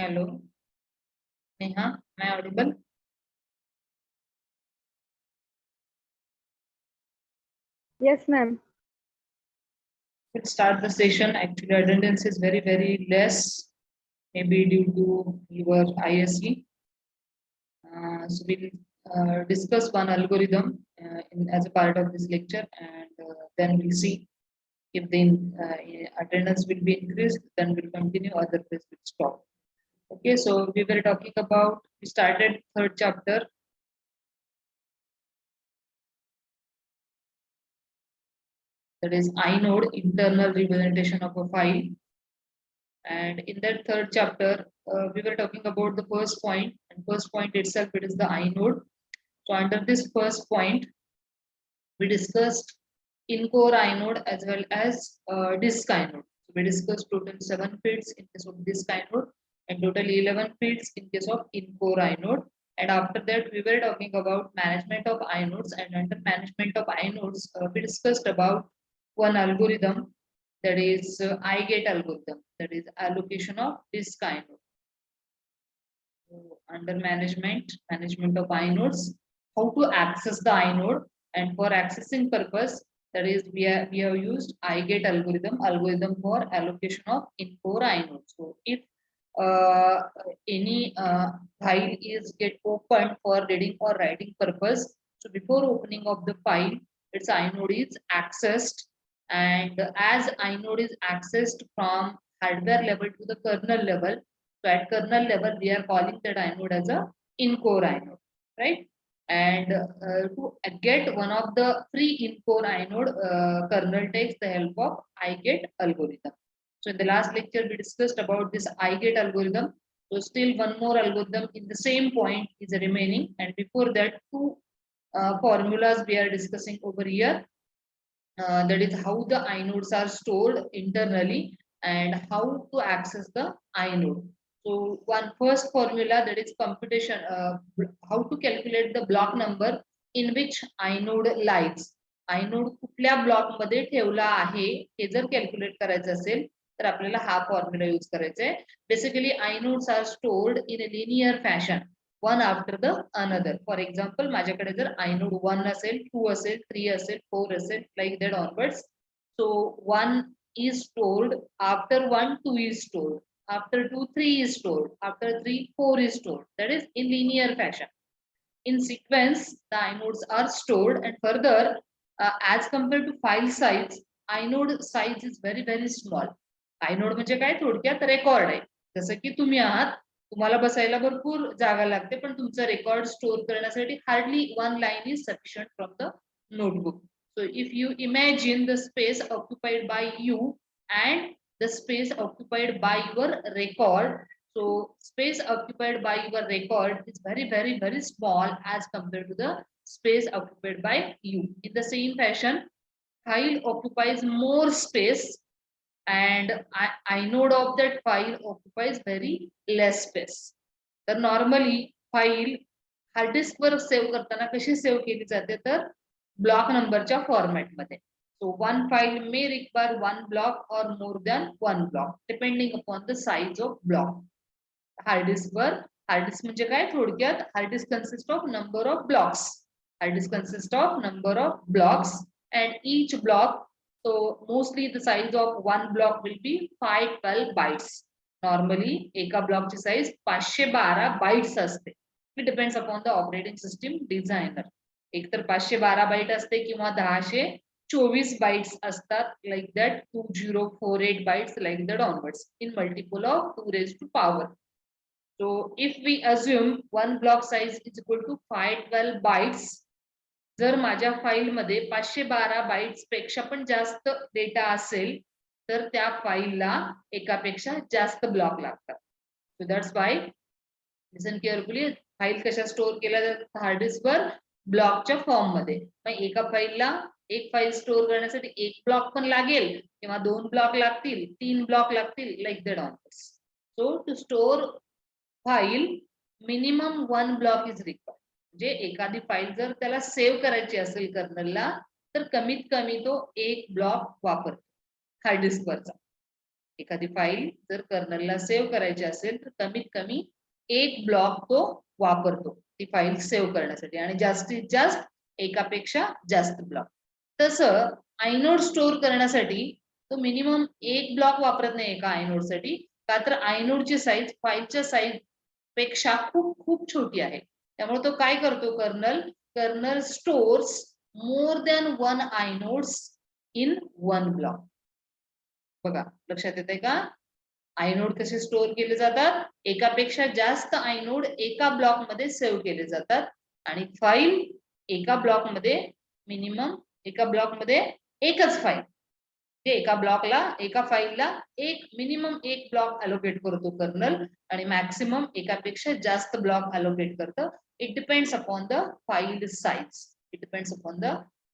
Hello, Neha, am I audible? Yes, ma'am. Let's start the session. Actually, attendance is very less, maybe due to your ISE. So we'll discuss one algorithm as a part of this lecture, and then we'll see if the attendance will be increased. Then we'll continue. Otherwise, we'll stop. Okay. So we were talking about. We started third chapter. That is inode, internal representation of a file. And in that third chapter, we were talking about the first point, and first point itself, it is the inode. So under this first point, we discussed in-core inode as well as disk inode. So we discussed total 7 fields in case of disk inode and total 11 fields in case of in-core inode. And after that, we were talking about management of inodes, and under management of inodes, we discussed about one algorithm, that is I-get algorithm, that is allocation of disk inode. So under management of inodes, how to access the inode, and for accessing purpose, that is we have used I-get algorithm for allocation of in-core inodes. So if any file is get opened for reading or writing purpose, so before opening of the file, its inode is accessed, and as inode is accessed from hardware level to the kernel level, so at kernel level, we are calling that inode as a in-core inode, right? And to get one of the free in-core inode, kernel takes the help of I-get algorithm. So in the last lecture, we discussed about this I-get algorithm. So still one more algorithm in the same point is remaining. And before that, two formulas we are discussing over here. That is how the inodes are stored internally and how to access the inode. So one first formula, that is computation, how to calculate the block number in which inode lies. Inode कुठल्या block मध्ये ठेवला आहे हे जर calculate करायचं असेल तर आपल्याला हा फॉर्म्युला यूज करायचा आहे. Basically inodes are stored in a linear fashion, one after the another. For example, माझ्याकडे जर inode 1 असेल, 2 असेल, 3 असेल, 4 असेल, like that onwards. So 1 is stored, after 1 2 is stored, after 2 3 is stored, after 3 4 is stored. That is in linear fashion. In sequence, the inodes are stored, and further, as compared to file size, inode size is very small. inode म्हणजे काय, थोडक्यात record आहे. जसं की तुम्ही आहात, तुम्हाला बसायला भरपूर जागा लागते, पण तुमचा रेकॉर्ड स्टोर करण्यासाठी hardly one line is sufficient from the notebook. So if you imagine the space occupied by you and the space occupied by your record, so space occupied by your record is very small as compared to the space occupied by you. In the same fashion, file occupies more space, and inode of that file occupies very less space. तर normally file hard disk वर save करताना कशी save केली जाते, तर block नंबरच्या फॉर्मॅटमध्ये. So one file may require one block or more than one block depending upon the size of block. Hard disk म्हणजे काय, थोडक्यात hard disk consist of number of blocks. Hard disk consist of number of blocks, and each block, so mostly the size of one block will be 512 bytes. Normally एका ब्लॉकची size 512 bytes असते. It depends upon the operating system designer. एक तर 512 bite असते किंवा 1024 bytes असतात, like that 2048 bytes, like that onwards, in multiple of 2 raised to power. So if we assume one block size is equal to 512 bytes, जर माझ्या file मध्ये 512 bytes पेक्षा पण जास्त डेटा असेल, तर त्या फाईलला एकापेक्षा जास्त ब्लॉक लागतात. So that's why, listen carefully, file कशा स्टोअर केल्या जातात हार्ड डिस्क वर, ब्लॉकच्या फॉर्म मध्ये. मग एका फाईलला एक फाईल स्टोअर करण्यासाठी एक ब्लॉक पण लागेल, किंवा 2 ब्लॉक लागतील, 3 ब्लॉक लागतील, like that onwards. So to store file, minimum 1 block is required. म्हणजे एखादी फाईल जर त्याला सेव्ह करायची असेल कर्नलला, तर कमीत कमी तो एक ब्लॉक वापरतो हार्ड डिस्क वरचा. एखादी फाईल जर कर्नलला सेव्ह करायची असेल तर कमीत कमी एक ब्लॉक तो वापरतो ती फाईल सेव्ह करण्यासाठी आणि जास्तीत जास्त एकापेक्षा जास्त ब्लॉक. तसं आयनोड स्टोअर करण्यासाठी तो मिनिमम एक ब्लॉक वापरत नाही एका आयनोडसाठी, का तर आयनोडची साईज फाईलच्या साईज पेक्षा खूप खूप छोटी आहे. त्यामुळे तो काय करतो kernel stores more than one inodes in one block. बघा लक्षात येतंय का? आयनोड कसे स्टोअर केले जातात? एकापेक्षा जास्त आयनोड एका ब्लॉक मध्ये सेव्ह केले जातात आणि फाईल एका ब्लॉक मध्ये मिनिमम एका ब्लॉक मध्ये एकच फाईल. एका फाईलला मिनिमम एक ब्लॉक अलोकेट करतो कर्नल आणि मॅक्सिमम एकापेक्षा जास्त ब्लॉक अलोकेट करतं. It depends upon the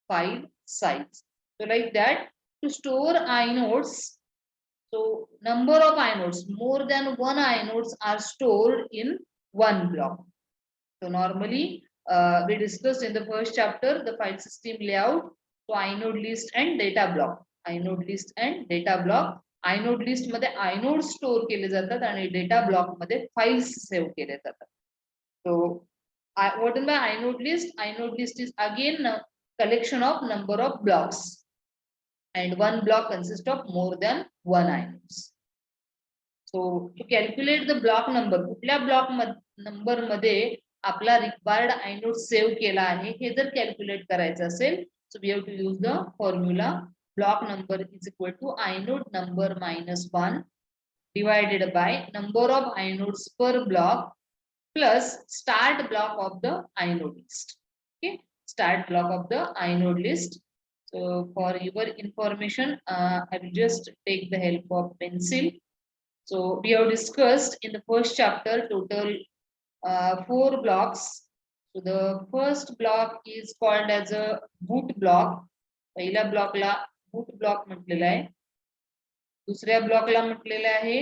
file size. So like that, to store inodes, so number of inodes, more than one inodes are stored in one block. So normally we discussed in the first chapter the file system layout. So inode list and data block. inode list मध्ये inode store केले जातात आणि data block मध्ये files save केले जातात. So what is the inode list? Inode list is again a collection of number of blocks and one block consists of more than one inodes. So to calculate the block number, कुठल्या block number मध्ये आपला required inode save केला आहे हे जर calculate करायचं असेल, so we have to use the formula block number is equal to inode number minus 1 divided by number of inodes per block plus start block of the inode list. Okay, start block of the inode list. So for your information, I will just take the help of pencil. So we have discussed in the first chapter total 4 blocks. So the first block is called as a boot block. पहिल्या ब्लॉकला boot block म्हटलेला आहे. दुसऱ्या ब्लॉकला म्हटलेला आहे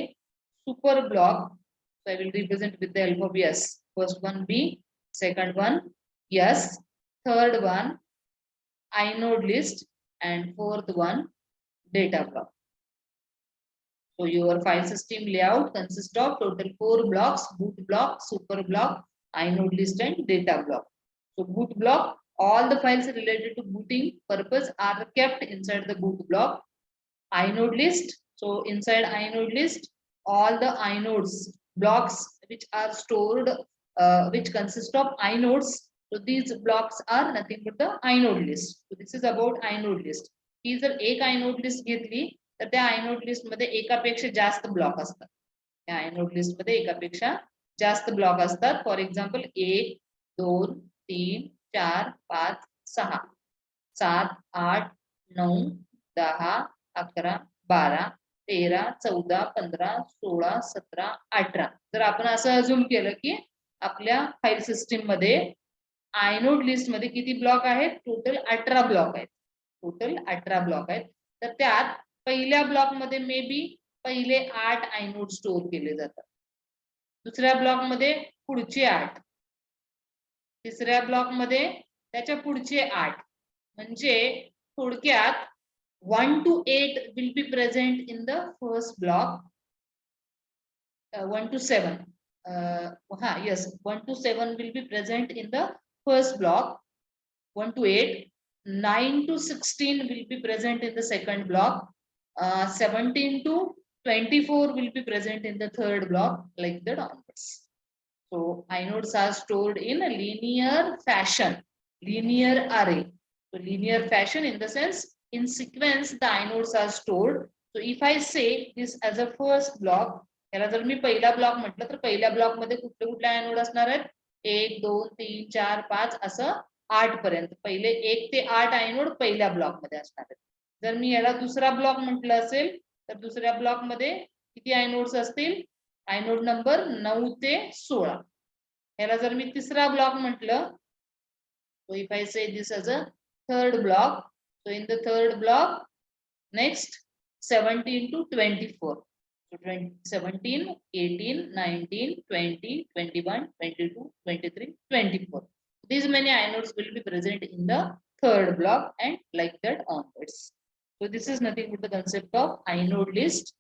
super block. So I will represent with the help of S. First one B, second one S, third one inode list, and fourth one data block. So your file system layout consists of total 4 blocks: boot block, super block, inode list, and data block. So boot block, all the files related to booting purpose are kept inside the boot block. Inode list, so inside inode list, all the inodes blocks which are stored, which consist of inodes. So these blocks are nothing but the inode list. So this is about inode list. ही जर एक inode list घेतली तर त्या inode list मध्ये एकापेक्षा जास्त block असतात. त्या inode list मध्ये एकापेक्षा जास्त ब्लॉक असतात. For example 1 2 3 4 5 6 7 8 9 10 11 12 13 14 15 16 17 18. जर आपण असं अझूम केलं की आपल्या फाईल सिस्टीम मध्ये आयनोड लिस्ट मध्ये किती ब्लॉक आहेत? टोटल 18 ब्लॉक आहेत. तर त्यात पहिल्या ब्लॉक मध्ये मे बी पहिले 8 आयनोड स्टोअर केले जातात. दुसऱ्या ब्लॉक मध्ये पुढचे 8, तिसऱ्या ब्लॉक मध्ये त्याच्या पुढचे 8. म्हणजे थोडक्यात 1 to 8 will be present in the first block. 1 to 7. 1 to 7 will be present in the first block. 1 to 8. 9 to 16 will be present in the second block. 17 to 24 will be present in the third block, like that onwards. So inodes are stored in a linear fashion, linear array. So linear fashion in the sense in sequence the inodes are stored. So if I say this as a first block, याला जर मी पहिला block म्हटलं तर पहिल्या block मध्ये कुठले कुठले inode असणार आहेत? 1 2 3 4 5 असं 8 पर्यंत पहिले 1 ते 8 आयनोड पहिल्या ब्लॉक मध्ये असणार आहेत. जर मी याला दुसरा ब्लॉक म्हटलं असेल तर दुसऱ्या ब्लॉक मध्ये किती आयनोड्स असतील? आयनोड नंबर 9 ते 16. याला जर मी तिसरा ब्लॉक म्हटलं, so if I say this as a third block, so in the third block next 17 to 24. So 17, 18, 19, 20, 21, 22, 23, 24. These many inodes will be present in the third block and like that onwards. So this is nothing but the concept of inode list.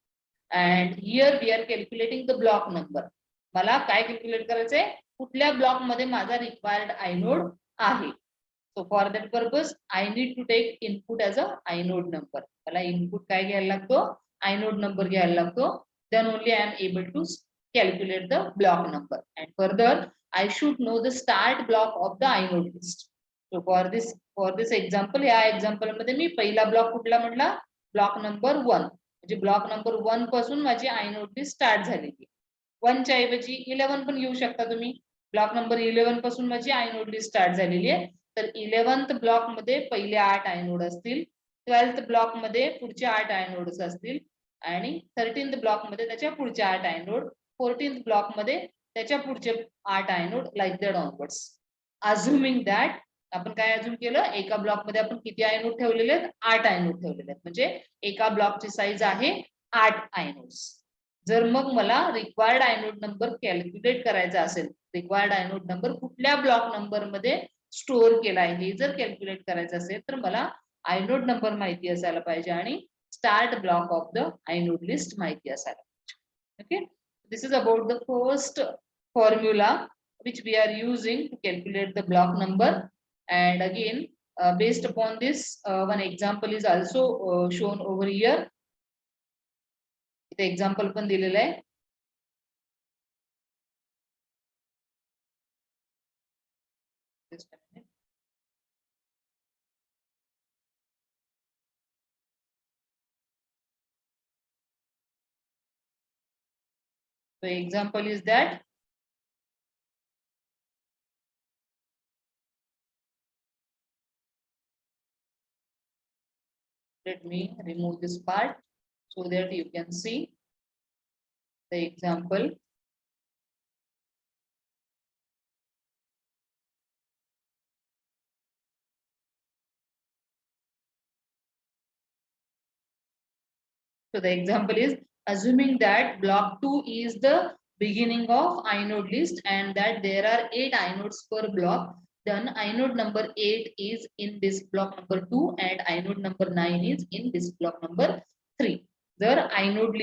and here we are calculating the block number. मला काय calculate करायचंय, कुठल्या block मध्ये माझा required inode आहे. So for that purpose I need to take input as a inode number. मला input काय घ्यायला लागतो, inode number घ्यायला लागतो. Then only I am able to calculate the block number, and further I should know the start block of the inode list. So for this example, या example मध्ये मी पहिला block कुठला म्हटला, ब्लॉक नंबर 1. म्हणजे block number 1 पासून माझी inode list start झालेली. 1 च्या ऐवजी 11 पण घेऊ शकता तुम्ही. ब्लॉक नंबर 11 पासून माझी आयनोड लिस्ट स्टार्ट झालेली आहे. तर 11th ब्लॉक मध्ये पहिले 8 आयनोड असतील, 12th ब्लॉक मध्ये पुढचे 8 आयनोड्स असतील, आणि 13th ब्लॉक मध्ये त्याच्या पुढचे 8 आयनोड, 14th ब्लॉक मध्ये त्याच्या पुढचे 8 inode, like that onwards. Assuming that, आपण काय अजून केलं, एका ब्लॉक मध्ये आपण किती आयनोड ठेवलेले आहेत, 8 आयनोड ठेवलेले आहेत. म्हणजे एका ब्लॉकची साईज आहे 8 आयनोड्स. जर मग मला रिक्वायर्ड आयनोड नंबर कॅल्क्युलेट करायचा असेल, रिक्वायर्ड आयनोड नंबर कुठल्या ब्लॉक नंबर मध्ये स्टोअर केला आहे हे जर कॅल्क्युलेट करायचं असेल, तर मला आयनोड नंबर माहिती असायला पाहिजे आणि start block of the inode list माहिती असायला पाहिजे. Okay, this is about the first formula which we are using to calculate the block number. And again, based upon this, one example is also shown over here. The example पण दिलेलं आहे. Just a minute. The example is that let me remove this part so that you can see the example. So the example is, assuming that block 2 is the beginning of inode list and that there are 8 inodes per block, then inode number 8 is in this block number 2 and inode number 9 is in this block number 3. जर inode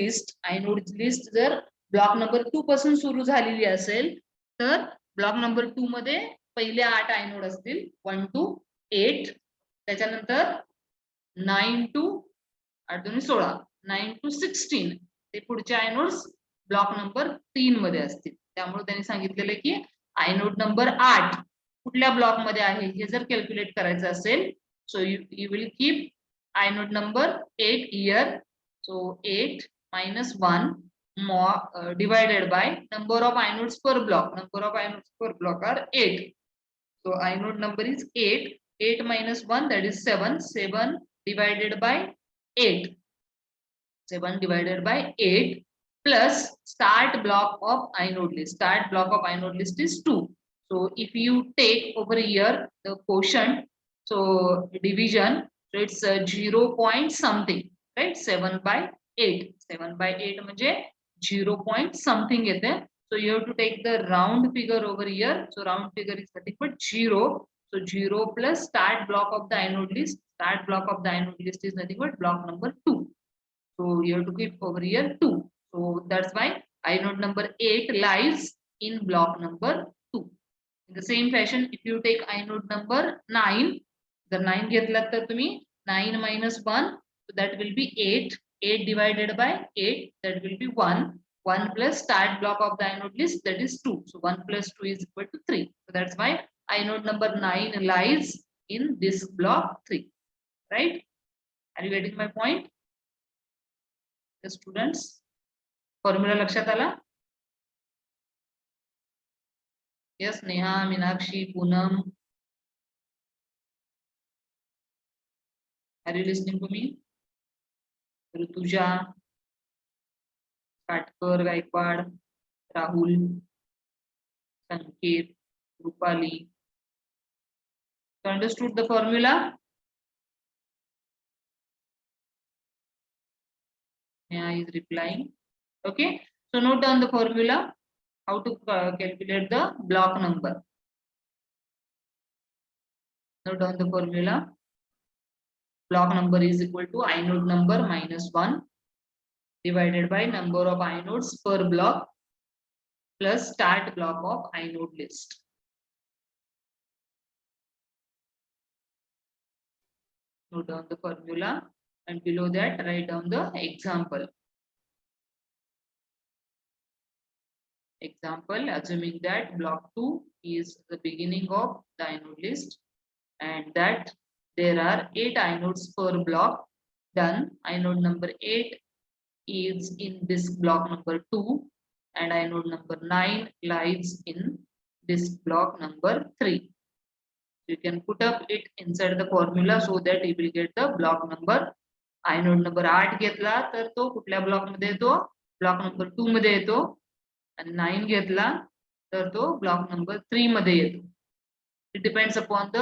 list जर block number 2 पासून सुरू झालेली असेल, तर block number 2 मध्ये पहिले 8 inode असतील, 1 to 8. त्याच्यानंतर 9 to 8 2 16, 9 to 16 ते पुढचे आयनोड्स ब्लॉक नंबर 3 मध्ये असतील. त्यामुळे त्यांनी सांगितलेलं की आयनोड नंबर 8 कुठल्या ब्लॉक मध्ये आहे हे जर कॅल्क्युलेट करायचं असेल, so you will keep inode number 8 here. So 8 minus 1 more divided by number of inodes per block. Number of inodes per block are 8. So inode number is 8. 8 minus 1, that is 7. 7 divided by 8. 7 divided by 8 plus start block of inode list. Start block of inode list is 2. So if you take over here the quotient, so division, so it's 0 point something, right? 7 by 8. 7 by 8 म्हणजे 0 point something येते. So you have to take the round figure over here. So round figure is nothing but 0. So 0 plus start block of the inode list. Start block of the inode list is nothing but block number 2. So you have to keep over here 2. So that's why inode number 8 lies in block number 2. In the same fashion, if you take inode number 9, the 9 घेतलात तर तुम्ही 9 minus 1, so that will be 8. 8 divided by 8, that will be 1. 1 plus start block of the inode list, that is 2. So 1 plus 2 is equal to 3. So that's why inode number 9 lies in this block 3. Right? Are you getting my point? The students, formula लक्षात आला? Yes, Neha, Meenakshi, Poonam. Are you listening to me? Rutuja, काटकर, गायकवाड, राहुल, संकेत, Rupali. So understood the formula? Neha is replying. Okay, so note down the formula, how to calculate the block number. Note down the formula. Block number is equal to inode number minus 1 divided by number of inodes per block plus start block of inode list. Note down the formula and below that write down the example. Example, assuming that block 2 is the beginning of the inode list and that there are 8 inodes per block. Done. Inode number 8 is in disk block number 2 and inode number 9 lies in disk block number 3. You can put up it inside the formula so that you will get the block number. inode number 8 घेतला तर तो कुठल्या block मध्ये येतो, block number 2 मध्ये येतो आणि 9 घेतला तर तो ब्लॉक नंबर 3 मध्ये येतो. It depends upon the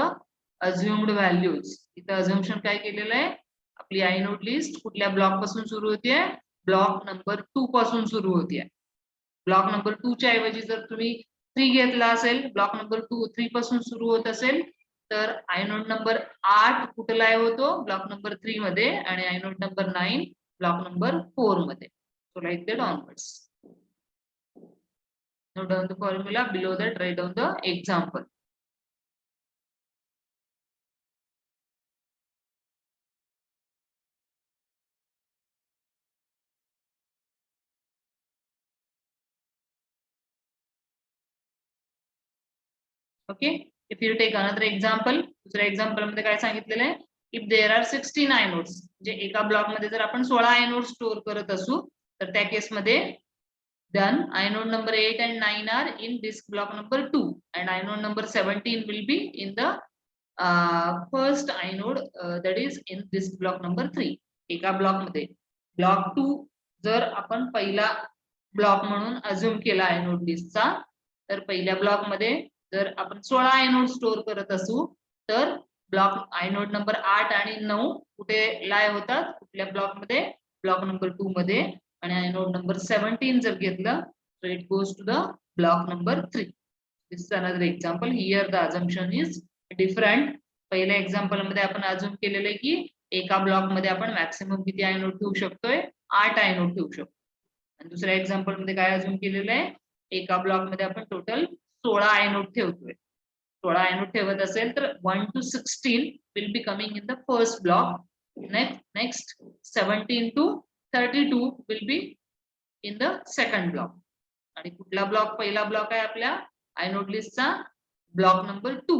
assumed values. इथं अझम्पशन काय केलेलं आहे, आपली आयनोड लिस्ट कुठल्या ब्लॉक पासून सुरू होते, ब्लॉक नंबर 2 पासून सुरू होते. ब्लॉक नंबर 2 च्या ऐवजी जर तुम्ही 3 घेतला असेल, ब्लॉक नंबर 3 पासून सुरू होत असेल तर आयनोड नंबर 8 कुठला होतो, ब्लॉक नंबर 3 मध्ये आणि आयनोड नंबर 9 ब्लॉक नंबर 4 मध्ये. So like that onwards. Note down the formula, below that write down the example. Okay, if you take another example, दुसऱ्या एक्झाम्पल मध्ये काय सांगितलेलं आहे, इफ देयर आर 16 आयनोड्स, म्हणजे एका ब्लॉक मध्ये जर आपण 16 आयनोड स्टोअर करत असू तर त्या केस मध्ये then inode number 8 and 9 are in disk block number 2 and inode number 17 will be in the first inode that is in disk block number 3. एका ब्लॉक मध्ये ब्लॉक 2 जर आपण पहिला ब्लॉक म्हणून अज्युम केला inode लिस्टचा तर पहिल्या ब्लॉक मध्ये जर आपण 16 आयनोड स्टोअर करत असू तर ब्लॉक आयनोड नंबर 8 आणि 9 कुठे लाय होतात, कुठल्या ब्लॉक मध्ये, ब्लॉक नंबर 2 मध्ये. आणि आयनोड नंबर 17 जर घेतलं so it goes to the block number 3. This is another example. Here the assumption is different. पहिल्या एक्झाम्पल मध्ये आपण अज्युम केलेलं आहे की एका ब्लॉक मध्ये आपण मॅक्सिमम किती आयनोड ठेवू शकतोय, 8 आयनोड ठेवू शकतो. आणि दुसऱ्या एक्झाम्पल मध्ये काय अज्युम केलेलं आहे, एका ब्लॉक मध्ये आपण टोटल 16 आयनोड ठेवतोय. 16 आयनोड ठेवत असेल तर 1 to 16 will be coming in the first block. Next 17 to 32 will be in the second block. आणि कुठला ब्लॉक पहिला ब्लॉक आहे आपल्या आयनोड लिस्टचा, ब्लॉक नंबर 2.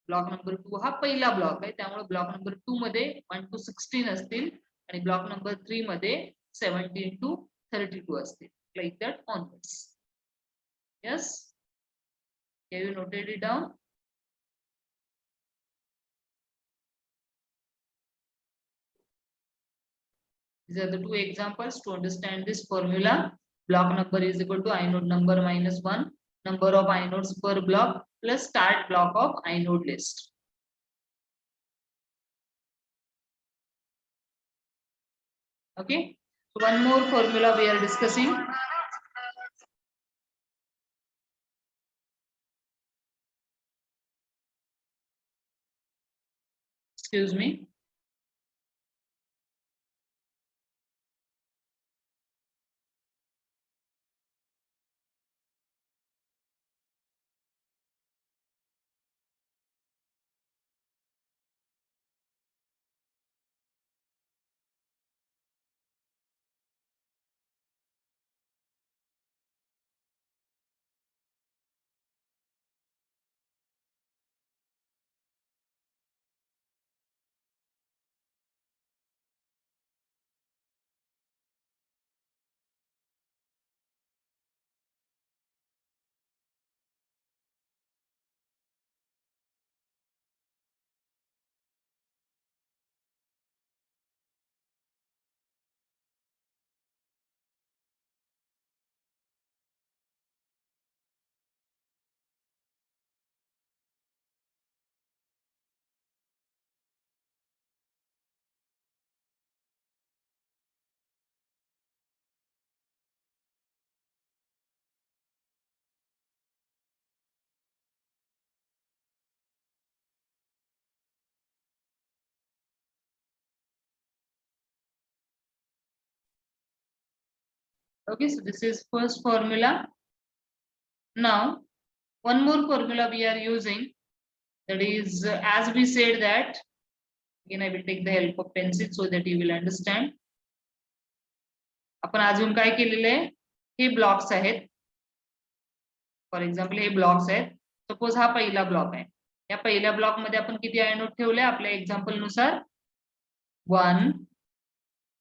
ब्लॉक नंबर 2 हा पहिला ब्लॉक आहे, त्यामुळे ब्लॉक नंबर 2 मध्ये 1 to 16 असतील आणि ब्लॉक नंबर 3 मध्ये 17 to 32 असतील. Like that onwards. Yes, have you noted it down? These are the two examples to understand this formula. Block number is equal to inode number minus 1, number of inodes per block plus start block of inode list. Okay, so one more formula we are discussing. Excuse me. Okay, so this is first formula. Now, one more formula we are using, that is, as we said that, again I will take the help of pencil so that you will understand. आपण अजून काय केलेले आहे, हे blocks आहेत. For example hey blocks आहेत. Suppose हा पहिला block आहे. या पहिल्या ब्लॉक मध्ये आपण किती आयनोड ठेवले आपल्या एक्झाम्पल नुसार? 1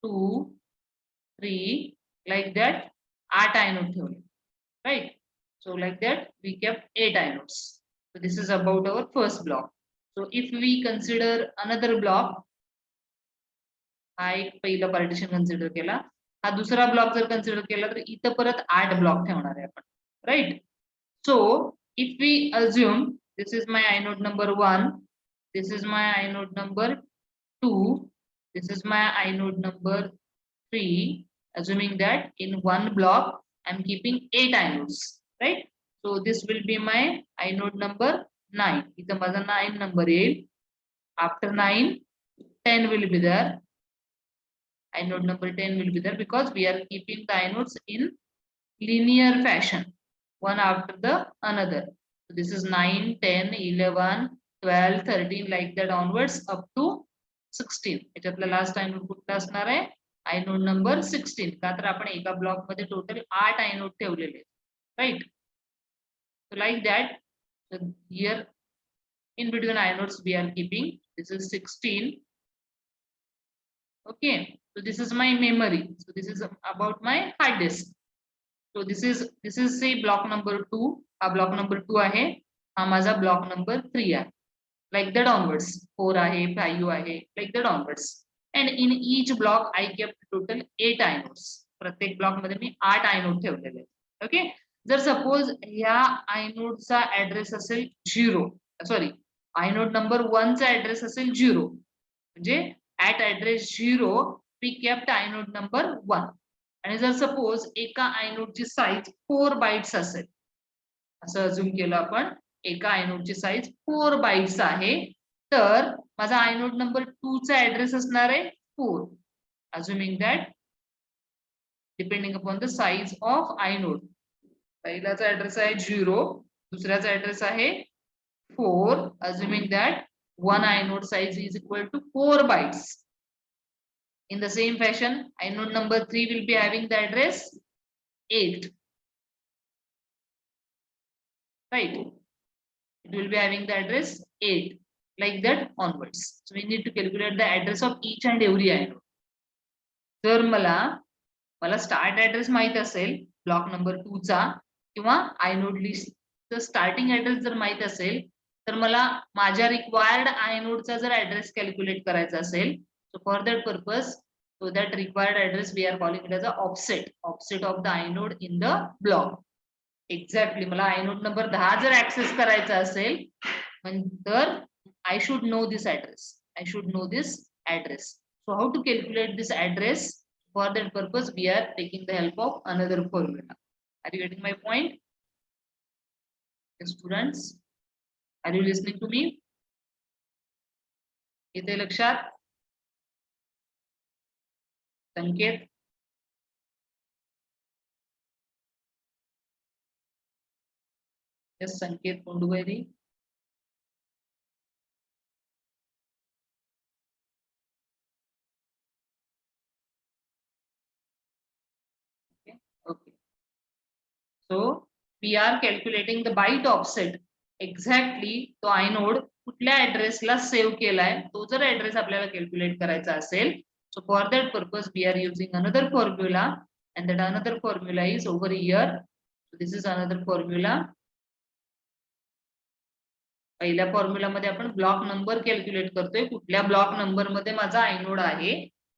2 3 like that 8 आयनोड ठेवले, right? So like that we kept 8 inodes. So this is about our first block. So if we consider another block, हा एक पहिला पार्टिशन कन्सिडर केला, हा दुसरा ब्लॉक जर कन्सिडर केला तर इथं परत 8 ब्लॉक ठेवणार आहे आपण, right? So if we assume this is my inode number 1, this is my inode number 2, this is my inode number 3, assuming that in one block I'm keeping 8 inodes, right? So this will be my inode number 9. इथं माझा 9 number येईल. After 9 10 will be there. Inode number 10 will be there because we are keeping the inodes in linear fashion, one after the another. So this is 9 10 11 12 13 like that onwards up to 16. याच्यातला last inode कुठला असणार आहे? inode number 16. का तर आपण एका block मध्ये total 8 inode ठेवलेले, right? So like that, so here in between inodes we are keeping, this is 16. Okay, so this is my memory. So this is about my hard disk. So this is say block number 2. हा block number 2 आहे, हा माझा block number 3 आहे. Like that onwards. 4 आहे, 5 आहे, like that onwards. And in each block I kept total 8 inodes. प्रत्येक block मध्ये मी 8 inode ठेवलेले. ओके, जर सपोज ह्या आयनोडचा ऍड्रेस असेल 0, सॉरी आयनोड नंबर 1 चा ऍड्रेस असेल 0, म्हणजे at address 0 we kept inode number 1. आणि जर सपोज एका आयनोडची साइज 4 बाइट्स असेल, असं अझ्युम केलं आपण, एका आयनोडची साइज 4 बाइट्स आहे, तर माझा आयनोड नंबर 2 चा ऍड्रेस असणार आहे 4, assuming that depending upon the size of inode. पहिल्याचा ऍड्रेस आहे 0, दुसऱ्याचा ऍड्रेस आहे 4, assuming that one inode size is equal to 4 bytes. In the same fashion, inode number 3 will be having the address 8, right? It will be having the address 8, like that onwards. So we need to calculate the address of each and every inode. जर मला start address माहित असेल block number 2 चा, किंवा inode list starting address जर माहित असेल, तर मला माझ्या रिक्वायर्ड आयनोडचा जर ऍड्रेस कॅल्क्युलेट करायचा असेल, so for that purpose, so that required address we are calling it as a offset of the inode in the block. Exactly मला आयनोड नंबर 10 जर ऍक्सेस करायचा असेल, तर I should know this address. So how to calculate this address? For that purpose we are taking the help of another formula. Are you getting my point? Yes, students, are you listening to me? येते लक्षात? संकेत, yes, संकेत कोंडुबैरी. Okay, so we are calculating the byte offset. Exactly तो inode कुठल्या ऍड्रेसला save केलाय, तो जर address आपल्याला कॅल्क्युलेट करायचा असेल, so for that purpose we are using another formula, and that another formula is over here. So this is another formula. पहिल्या formula मध्ये आपण ब्लॉक नंबर कॅल्क्युलेट करतोय, कुठल्या ब्लॉक नंबर मध्ये माझा आयनोड आहे,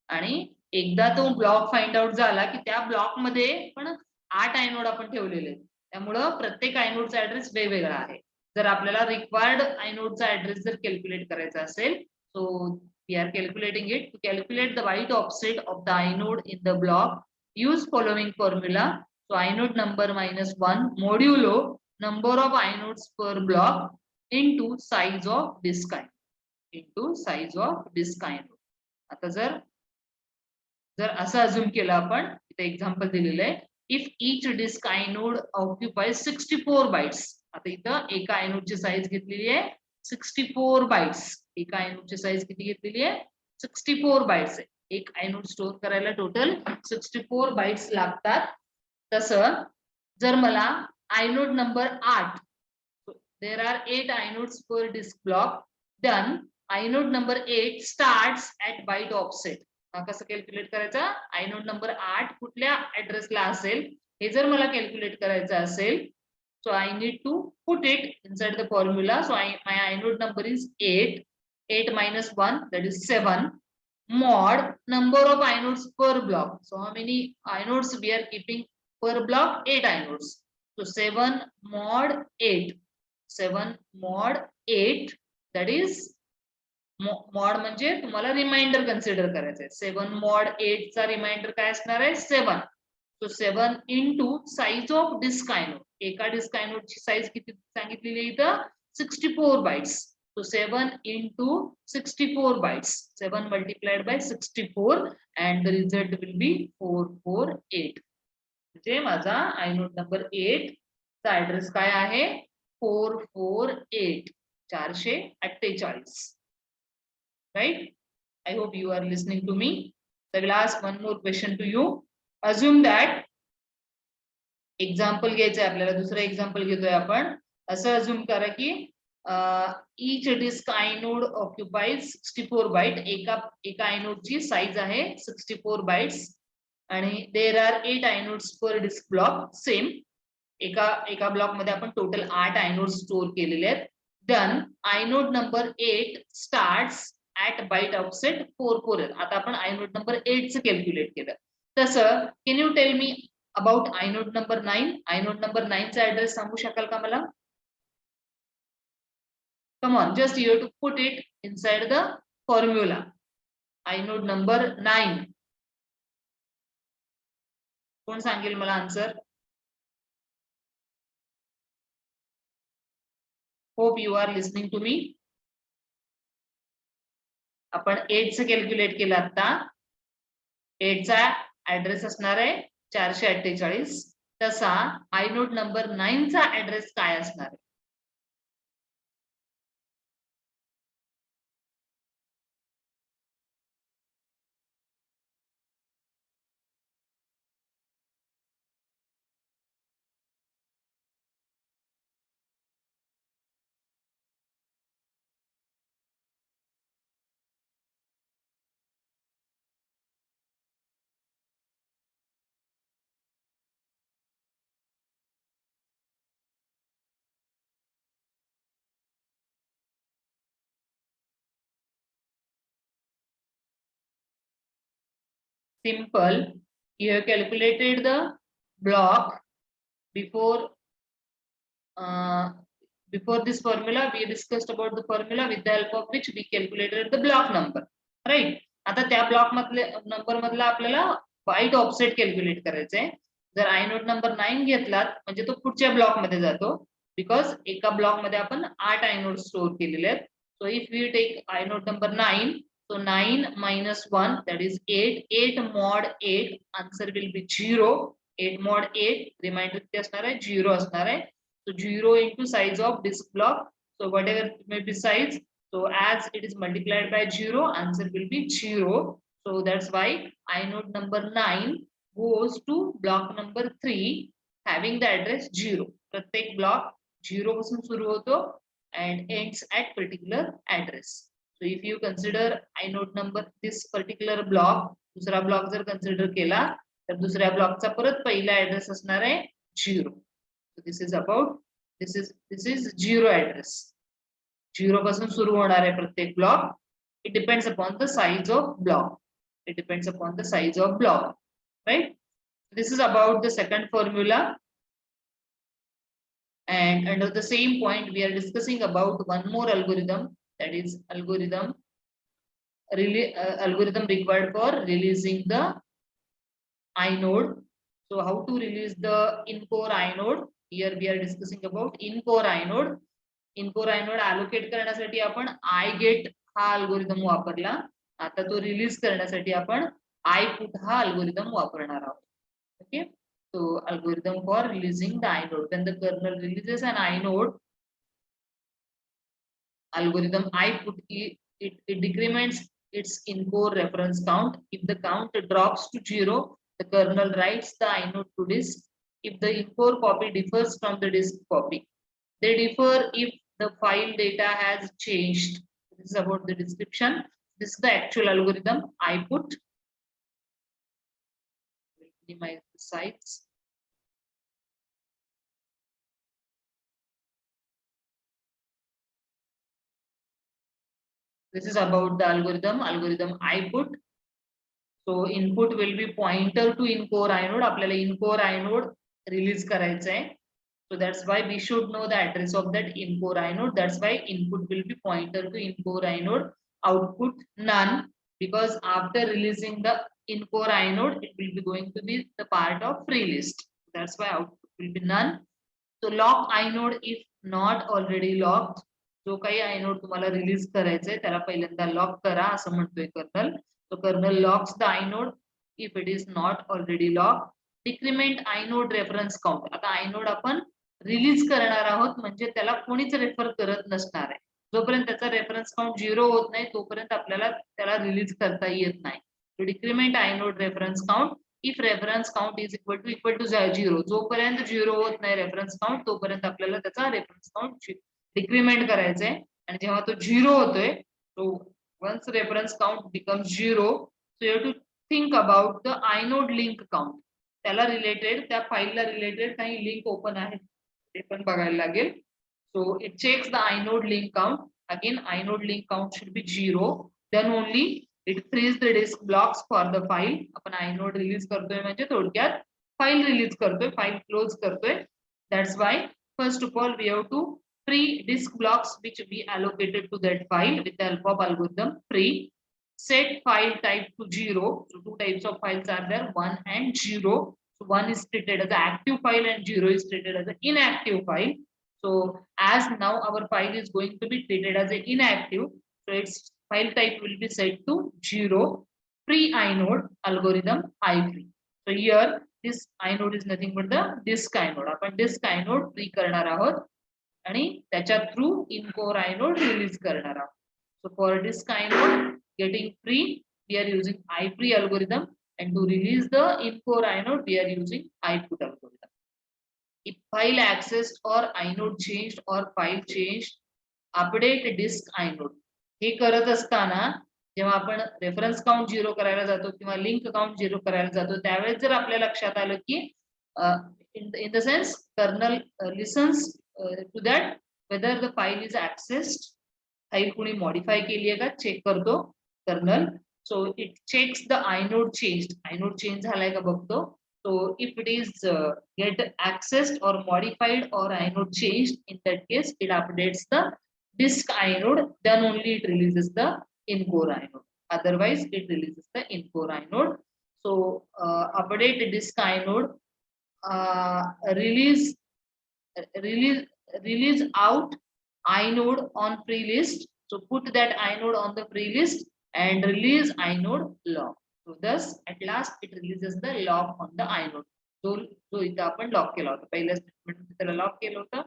आणि एकदा तो ब्लॉक फाइंड आउट झाला की त्या ब्लॉक मध्ये पण 8 आयनोड आपण ठेवलेले, त्यामुळं प्रत्येक आयनोडचा ऍड्रेस वेगवेगळा आहे. जर आपल्याला रिक्वायर्ड आयनोडचा ऍड्रेस जर कॅल्क्युलेट करायचा असेल, so we are calculating it. To calculate the byte offset of the inode in the block, use following formula. So inode number -1 modulo number of inodes per block into size of disk inode. आता जर असं assume केलं आपण, इथे example दिलेलं आहे, if each disk inode occupies 64 bytes. आता इथं एका आयनोडची साईज घेतलेली आहे 64 बाइट्स. एका आयनोडची साईज किती घेतलेली आहे 64 बाइट्स आहे. एक आयनोड स्टोअर करायला टोटल 64 बाइट्स लागतात. तसं जर मला inode number 8, there are 8 inodes per disk block, then inode number 8 starts at byte offset. कसं कॅल्क्युलेट करायचं? आयनोड नंबर 8 कुठल्या ऍड्रेसला असेल हे जर मला कॅल्क्युलेट करायचं असेल, so I need to put it inside the formula. So my inode number is 8. 8 minus 1, that is 7. Mod number of inodes per block. So how many inodes we are keeping per block? 8 inodes. So 7 mod 8. 7 mod 8, that is mod म्हणजे तुम्हाला reminder consider करायचं आहे. 7 mod 8 चा reminder काय असणार आहे 7. So 7 into size of disk inode. एका disk आयनोडची साइज किती सांगितलेली आहे इथं 64 bytes. So 7 into 64 bytes. 7 multiplied by 64 and the result will be 448. म्हणजे माझा आयनोड नंबर 8 चा ऍड्रेस काय आहे 448, 448. Right? I hope you are listening to me. So I will ask one more question to you. Assume that example घ्यायचं आहे आपल्याला. दुसरं example घेतोय आपण. असं अज्युम करा की each disk inode occupies 64 byte. एका आयनोडची साईज आहे 64 बाइट्स आणि there are 8 inodes per disk block. Same एका ब्लॉक मध्ये आपण टोटल 8 आयनोड स्टोअर केलेले आहेत. Then inode number 8 starts at byte offset 448. आता आपण आयनोड नंबर 8 चं कॅल्क्युलेट केलं. तसं can you tell me about inode number 9? Inode number 9 चा ऍड्रेस सांगू शकाल का मला? Come on, just you have to put it inside the formula. Inode number 9. कोण सांगेल मला answer? Hope you are listening to me. आपण 8 चं कॅल्क्युलेट केलं आता. 8 चा ऍड्रेस असणार आहे 448. तसा आयनोड नंबर 9 चा ऍड्रेस काय असणार आहे? Simple. You have calculated the block before before this formula. We discussed about the formula with the help of which we calculated the block number. Right? आता त्या ब्लॉक मधले नंबर मधला आपल्याला bite offset calculate करायचंय. जर inode number 9 घेतलात म्हणजे तो पुढच्या ब्लॉक मध्ये जातो. बिकॉज एका ब्लॉक मध्ये आपण 8 आयनोड स्टोअर केलेले आहेत. So if we take inode number 9, so 9 minus 1, that is 8. 8 mod 8, answer will be 0. 8 mod 8, reminder किती असणार आहे 0 असणार आहे. So 0 into size of disk block. So whatever may be size, so as it is multiplied by 0, answer will be 0. So that's why inode number 9 goes to block number 3 having the address 0. प्रत्येक block 0 पासून सुरू होतो and ends at particular address. So if you consider inode number this particular block, दुसरा block जर consider केला तर दुसऱ्या ब्लॉकचा परत पहिला ऍड्रेस असणार आहे 0. So this is about this is 0 address. 0 पासून सुरू होणार आहे प्रत्येक block. It depends upon the size of block. It depends upon the size of block, right? This is about the second formula. And under the same point, we are discussing about one more algorithm, that is algorithm required for releasing the inode. So how to release the in-core inode? Here we are discussing about in-core inode. In-core inode allocate करण्यासाठी आपण iget हा algorithm वापरला. आता तो release करण्यासाठी आपण iput हा algorithm वापरणार आहोत. Okay. So algorithm for releasing the inode. When the kernel releases an inode, algorithm it decrements its in-core reference count. If the count drops to 0, the kernel writes the inode to disk. If the in-core copy differs from the disk copy, they differ if the file data has changed. This is about the description. This is the actual algorithm. I put minimize the size. This is about the algorithm. Algorithm I put. So input will be pointer to in-core inode. आपल्याला in-core inode release करायचं आहे. So that's why we should know the address of that in-core inode. That's why input will be pointer to in-core inode. Output none, because after releasing the in-core inode, it will be going to be the part of free list. That's why output will be none. So lock inode if not already locked. जो काही inode तुम्हाला release करायचंय त्याला पहिल्यांदा lock करा असं म्हणतोय colonel. So kernel locks the inode if it is not already locked. Decrement inode reference count. आता inode आपण रिलीज करणार आहोत म्हणजे त्याला कोणीच रेफर करत नसणार आहे. जोपर्यंत त्याचा रेफरन्स काउंट 0 होत नाही तोपर्यंत आपल्याला त्याला रिलीज करता येत नाही. So decrement inode reference count if reference count is equal to 0. जोपर्यंत 0 होत नाही रेफरन्स काउंट तोपर्यंत आपल्याला त्याचा रेफरन्स काउंट डिक्रीमेंट करायचा आहे. आणि जेव्हा तो 0 होतोय तो once reference count becomes 0, so you have to think about the inode link count. त्याला रिलेटेड त्या फाईलला रिलेटेड काही लिंक ओपन आहेत ते पण बघायला लागेल. So it checks the inode link count. Again, inode link count should be 0. Then only it frees the disk blocks for the file. आपण inode release करतोय म्हणजे थोडक्यात फाईल रिलीज करतोय, फाईल क्लोज करतोय. That's why first of all we have to free disk blocks which we allocated to that file with the help of algorithm free. Set file type to 0. So two types of files are there, 1 and 0. So 1 is treated as an active file and 0 is treated as an inactive file. So as now our file is going to be treated as an inactive, so its file type will be set to 0. Free inode algorithm I free. So here this inode is nothing but the disk inode. आपण disk inode free करणार आहोत आणि त्याच्या through in-core inode release करणार आहोत. So for disk inode getting free, we are using I-free algorithm, and to release the in-core inode, we are using iput algorithm. If file accessed or inode changed or file changed, update disk inode. हे करत असताना जेव्हा आपण reference count 0 करायला जातो किंवा link count 0 करायला जातो त्यावेळेस जर आपल्या लक्षात आलं की in the sense kernel listens to that whether the file is accessed, file कोणी मॉडिफाय केली आहे का चेक करतो kernel. So it checks the inode changed. inode change झालाय का बघतो. So if it is get accessed or modified or inode changed, in that case it updates the disk inode, then only it releases the in-core inode. Otherwise it releases the in-core inode. So update disk inode, release out inode on free list. So put that inode on the free list and release inode lock. So thus at last it releases the lock on the inode. So इथं आपण lock केला होता. पहिल्या statement मध्ये त्याला lock केलं होतं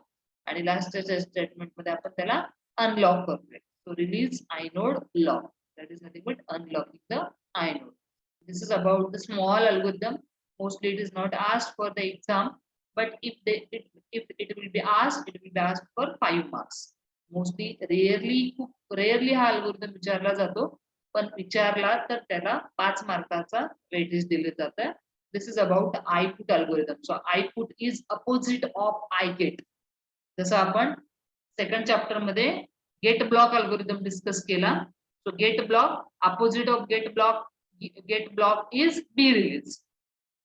आणि लास्टच्या स्टेटमेंट मध्ये आपण त्याला अनलॉक करतोय. So release inode lock. That is nothing but unlocking the inode. This is about the small algorithm. Mostly it is not asked for the exam, but if it will be asked, it will be asked for 5 marks. Mostly rarely हा algorithm विचारला जातो, पण विचारला तर त्याला 5 मार्काचा weightage दिले जातं. This is about iput algorithm. So iput is opposite of iget. जसं आपण सेकंड चॅप्टर मध्ये गेट ब्लॉक अल्गोरिदम डिस्कस केला. So get block opposite of get block is be release.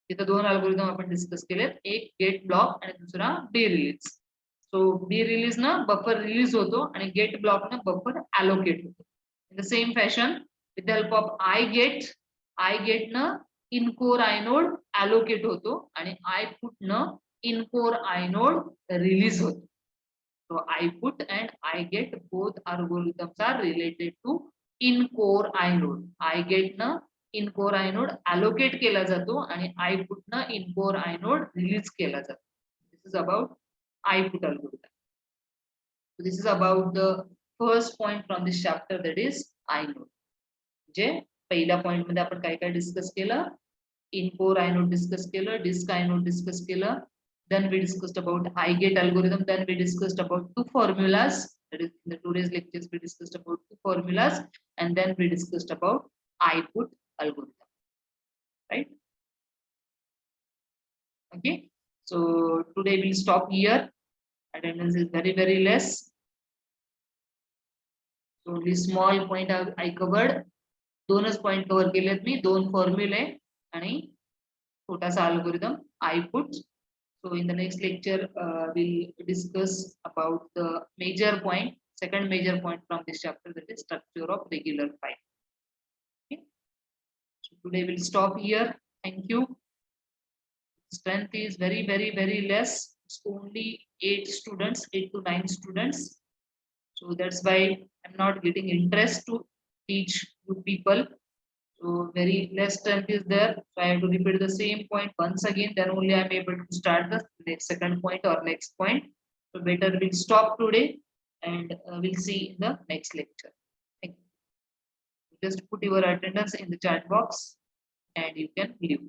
इथं दोन अल्गोरिदम आपण डिस्कस केलेत, एक गेट ब्लॉक आणि दुसरा be release. So be release ना बफर रिलीज होतो आणि गेट ब्लॉक ना बफर अलोकेट होतो. In the same fashion with the help of I get न इनकोर आयनोड अलोकेट होतो आणि आय पुट न इनकोर आयनोड रिलीज होतो. So iput and iget both algorithms are related to in-core inode. Iget na in core inode allocate केला जातो आणि आयपुट ना इन core inode release केला जातो. This is about iput algorithm. So this is about the first point from this chapter, that is inode. जे पहिल्या point मध्ये आपण काय काय डिस्कस केलं, इन कोर आयनोड डिस्कस केलं, डिस्क आयनोड डिस्कस केलं, then we discussed about I-gate algorithm, then we discussed about two formulas, that is in the today's lectures we discussed about two formulas, and then we discussed about I-put algorithm, right? Okay, so today we'll stop here. Attendance is very less, so only small point I covered. दोनच point cover केलेत मी, दोन फॉर्म्युले आणि छोटासा algorithm आयपुट. So in the next lecture we'll discuss about the major point, second major point from this chapter, that is structure of regular file. Okay, so today we'll stop here. Thank you. Strength is very less. It's only 8 students, 8 to 9 students, so that's why I'm not getting interest to teach you people. So very less strength is there, so I have to repeat the same point once again, then only I am able to start the next second point or next point. So better we'll stop today, and we'll see in the next lecture. Thank you. Just put your attendance in the chat box and you can leave.